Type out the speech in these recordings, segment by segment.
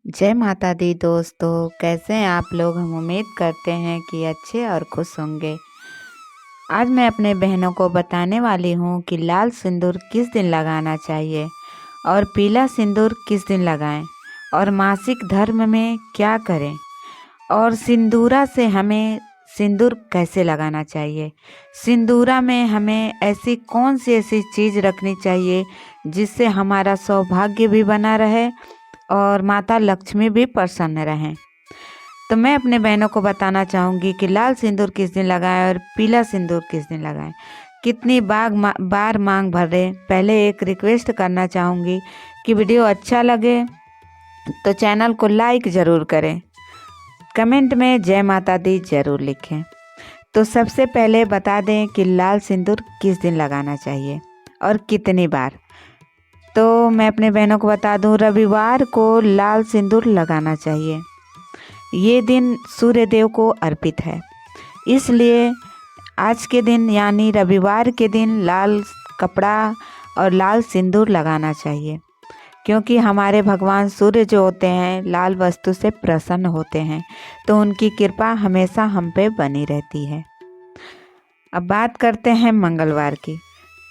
जय माता दी दोस्तों, कैसे हैं आप लोग। हम उम्मीद करते हैं कि अच्छे और खुश होंगे। आज मैं अपने बहनों को बताने वाली हूँ कि लाल सिंदूर किस दिन लगाना चाहिए और पीला सिंदूर किस दिन लगाएं और मासिक धर्म में क्या करें और सिंदूरा से हमें सिंदूर कैसे लगाना चाहिए। सिंदूरा में हमें ऐसी कौन सी ऐसी चीज़ रखनी चाहिए जिससे हमारा सौभाग्य भी बना रहे और माता लक्ष्मी भी प्रसन्न रहें। तो मैं अपने बहनों को बताना चाहूँगी कि लाल सिंदूर किस दिन लगाएं और पीला सिंदूर किस दिन लगाएं, कितनी बार मांग भरें। पहले एक रिक्वेस्ट करना चाहूँगी कि वीडियो अच्छा लगे तो चैनल को लाइक ज़रूर करें, कमेंट में जय माता दी ज़रूर लिखें। तो सबसे पहले बता दें कि लाल सिंदूर किस दिन लगाना चाहिए और कितनी बार। तो मैं अपने बहनों को बता दूं, रविवार को लाल सिंदूर लगाना चाहिए। ये दिन सूर्य देव को अर्पित है, इसलिए आज के दिन यानी रविवार के दिन लाल कपड़ा और लाल सिंदूर लगाना चाहिए, क्योंकि हमारे भगवान सूर्य जो होते हैं लाल वस्तु से प्रसन्न होते हैं, तो उनकी कृपा हमेशा हम पे बनी रहती है। अब बात करते हैं मंगलवार की।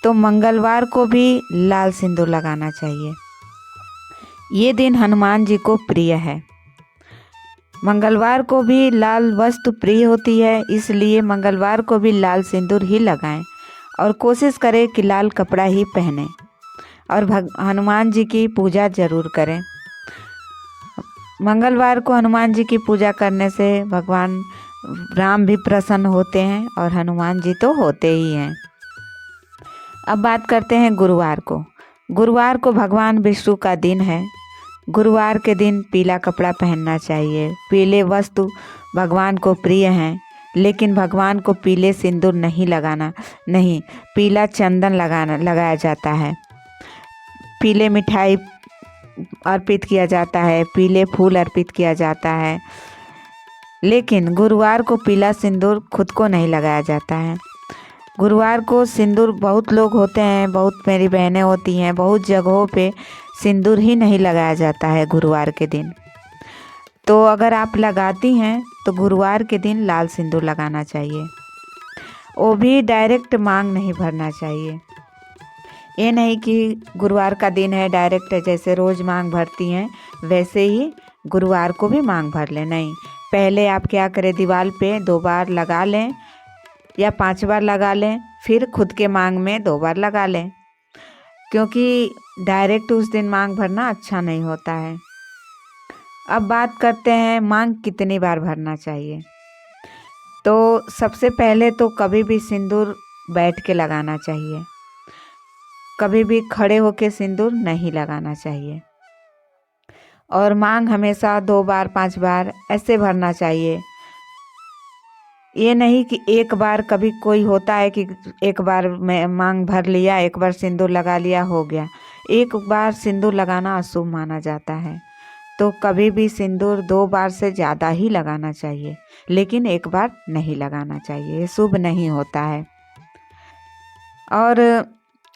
तो मंगलवार को भी लाल सिंदूर लगाना चाहिए। ये दिन हनुमान जी को प्रिय है। मंगलवार को भी लाल वस्तु प्रिय होती है, इसलिए मंगलवार को भी लाल सिंदूर ही लगाएं और कोशिश करें कि लाल कपड़ा ही पहने और हनुमान जी की पूजा जरूर करें। मंगलवार को हनुमान जी की पूजा करने से भगवान राम भी प्रसन्न होते हैं और हनुमान जी तो होते ही हैं। अब बात करते हैं गुरुवार को। गुरुवार को भगवान विष्णु का दिन है। गुरुवार के दिन पीला कपड़ा पहनना चाहिए। पीले वस्तु भगवान को प्रिय हैं, लेकिन भगवान को पीले सिंदूर नहीं लगाना, नहीं, पीला चंदन लगाया जाता है। पीले मिठाई अर्पित किया जाता है, पीले फूल अर्पित किया जाता है, लेकिन गुरुवार को पीला सिंदूर खुद को नहीं लगाया जाता है। गुरुवार को सिंदूर बहुत लोग होते हैं, बहुत मेरी बहनें होती हैं, बहुत जगहों पे सिंदूर ही नहीं लगाया जाता है गुरुवार के दिन। तो अगर आप लगाती हैं तो गुरुवार के दिन लाल सिंदूर लगाना चाहिए। वो भी डायरेक्ट मांग नहीं भरना चाहिए। ये नहीं कि गुरुवार का दिन है डायरेक्ट जैसे रोज़ मांग भरती हैं वैसे ही गुरुवार को भी मांग भर लें, नहीं। पहले आप क्या करें, दीवार पे 2 बार लगा लें या 5 बार लगा लें, फिर खुद के मांग में 2 बार लगा लें, क्योंकि डायरेक्ट उस दिन मांग भरना अच्छा नहीं होता है। अब बात करते हैं मांग कितनी बार भरना चाहिए। तो सबसे पहले तो कभी भी सिंदूर बैठ के लगाना चाहिए, कभी भी खड़े होके सिंदूर नहीं लगाना चाहिए, और मांग हमेशा 2 बार 5 बार ऐसे भरना चाहिए। ये नहीं कि एक बार, कभी कोई होता है कि एक बार मैं मांग भर लिया, एक बार सिंदूर लगा लिया, हो गया। एक बार सिंदूर लगाना अशुभ माना जाता है, तो कभी भी सिंदूर 2 बार से ज़्यादा ही लगाना चाहिए, लेकिन एक बार नहीं लगाना चाहिए, ये शुभ नहीं होता है। और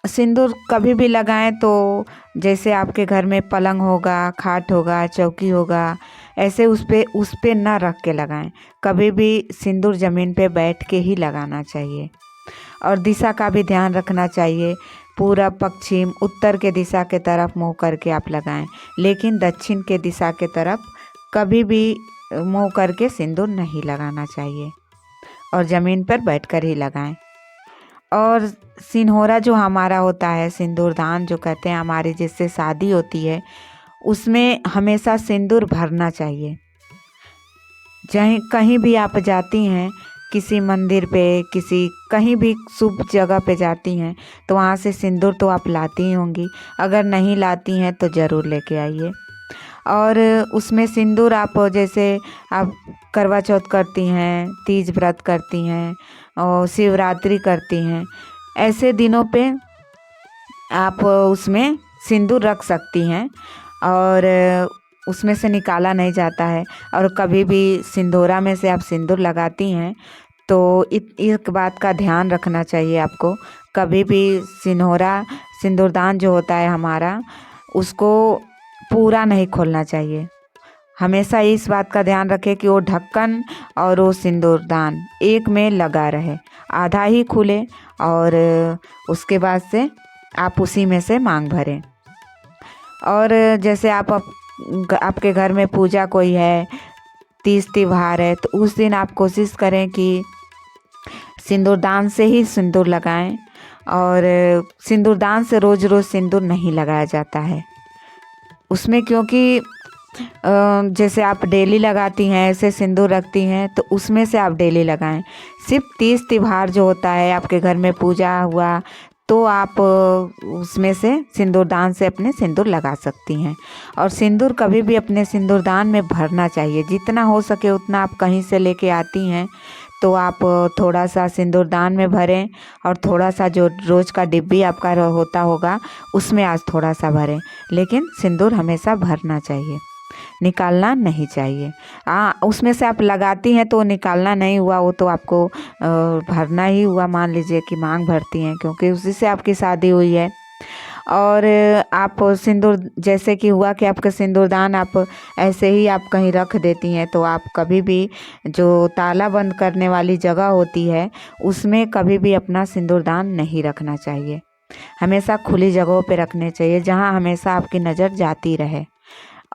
सिंदूर कभी भी लगाएं तो जैसे आपके घर में पलंग होगा, खाट होगा, चौकी होगा, ऐसे उस पे ना रख के लगाएं। कभी भी सिंदूर ज़मीन पे बैठ के ही लगाना चाहिए। और दिशा का भी ध्यान रखना चाहिए। पूरब, पश्चिम, उत्तर के दिशा के तरफ मुँह करके आप लगाएं, लेकिन दक्षिण के दिशा के तरफ कभी भी मुँह करके सिंदूर नहीं लगाना चाहिए और ज़मीन पर बैठकर ही लगाएं। और सिंहोरा जो हमारा होता है, सिंदूरदान जो कहते हैं, हमारी जिससे शादी होती है, उसमें हमेशा सिंदूर भरना चाहिए। चाहे कहीं भी आप जाती हैं, किसी मंदिर पे, किसी कहीं भी शुभ जगह पे जाती हैं, तो वहाँ से सिंदूर तो आप लाती ही होंगी। अगर नहीं लाती हैं तो ज़रूर लेके आइए। और उसमें सिंदूर आप जैसे आप करवा चौथ करती हैं, तीज व्रत करती हैं और शिवरात्रि करती हैं, ऐसे दिनों पे आप उसमें सिंदूर रख सकती हैं और उसमें से निकाला नहीं जाता है। और कभी भी सिंदूरा में से आप सिंदूर लगाती हैं तो एक बात का ध्यान रखना चाहिए आपको, कभी भी सिंदूरदान जो होता है हमारा, उसको पूरा नहीं खोलना चाहिए। हमेशा इस बात का ध्यान रखें कि वो ढक्कन और वो सिंदूरदान एक में लगा रहे, आधा ही खुले और उसके बाद से आप उसी में से मांग भरें। और जैसे आपके घर में पूजा कोई है, तीज त्योहार है, तो उस दिन आप कोशिश करें कि सिंदूरदान से ही सिंदूर लगाएं। और सिंदूरदान से रोज़ रोज़ सिंदूर नहीं लगाया जाता है उसमें, क्योंकि जैसे आप डेली लगाती हैं ऐसे सिंदूर रखती हैं, तो उसमें से आप डेली लगाएं। सिर्फ तीज त्योहार जो होता है, आपके घर में पूजा हुआ, तो आप उसमें से सिंदूरदान से अपने सिंदूर लगा सकती हैं। और सिंदूर कभी भी अपने सिंदूरदान में भरना चाहिए, जितना हो सके उतना। आप कहीं से लेके आती हैं तो आप थोड़ा सा सिंदूरदान में भरें और थोड़ा सा जो रोज़ का डिब्बी आपका होता होगा उसमें आज थोड़ा सा भरें, लेकिन सिंदूर हमेशा भरना चाहिए, निकालना नहीं चाहिए। उसमें से आप लगाती हैं तो निकालना नहीं हुआ, वो तो आपको भरना ही हुआ। मान लीजिए कि मांग भरती हैं, क्योंकि उसी से आपकी शादी हुई है। और आप सिंदूर, जैसे कि हुआ कि आपका सिंदूरदान आप ऐसे ही आप कहीं रख देती हैं, तो आप कभी भी जो ताला बंद करने वाली जगह होती है उसमें कभी भी अपना सिंदूरदान नहीं रखना चाहिए। हमेशा खुली जगहों पे रखने चाहिए, जहाँ हमेशा आपकी नज़र जाती रहे।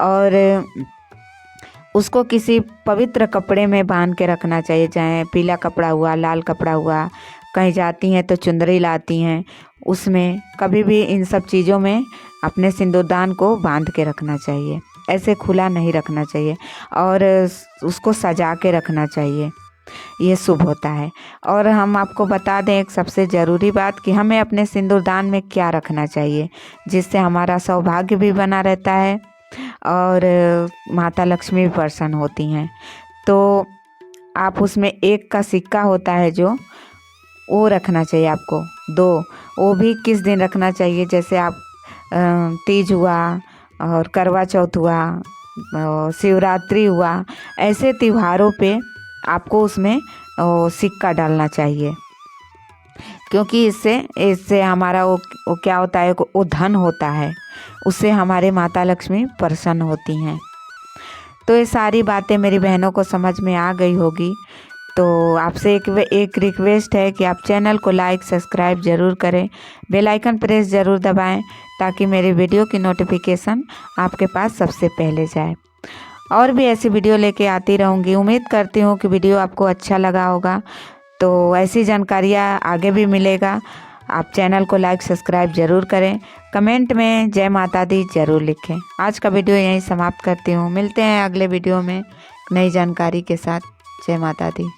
और उसको किसी पवित्र कपड़े में बांध के रखना चाहिए, चाहे पीला कपड़ा हुआ, लाल कपड़ा हुआ। कहीं जाती हैं तो चुंदरी लाती हैं, उसमें कभी भी इन सब चीज़ों में अपने सिंदूरदान को बांध के रखना चाहिए, ऐसे खुला नहीं रखना चाहिए। और उसको सजा के रखना चाहिए, ये शुभ होता है। और हम आपको बता दें एक सबसे ज़रूरी बात कि हमें अपने सिंदूरदान में क्या रखना चाहिए, जिससे हमारा सौभाग्य भी बना रहता है और माता लक्ष्मी भी प्रसन्न होती हैं। तो आप उसमें 1 का सिक्का होता है जो, वो रखना चाहिए आपको। 2, वो भी किस दिन रखना चाहिए, जैसे आप तीज हुआ और करवा चौथ हुआ, शिवरात्रि हुआ, ऐसे त्योहारों पे आपको उसमें सिक्का डालना चाहिए। क्योंकि इससे हमारा वो क्या होता है, वो धन होता है, उससे हमारे माता लक्ष्मी प्रसन्न होती हैं। तो ये सारी बातें मेरी बहनों को समझ में आ गई होगी। तो आपसे एक रिक्वेस्ट है कि आप चैनल को लाइक सब्सक्राइब ज़रूर करें, बेल आइकन प्रेस ज़रूर दबाएं, ताकि मेरे वीडियो की नोटिफिकेशन आपके पास सबसे पहले जाए। और भी ऐसी वीडियो लेके आती रहूँगी। उम्मीद करती हूँ कि वीडियो आपको अच्छा लगा होगा। तो ऐसी जानकारियाँ आगे भी मिलेगा। आप चैनल को लाइक सब्सक्राइब ज़रूर करें, कमेंट में जय माता दी ज़रूर लिखें। आज का वीडियो यहीं समाप्त करती हूँ। मिलते हैं अगले वीडियो में नई जानकारी के साथ। जय माता दी।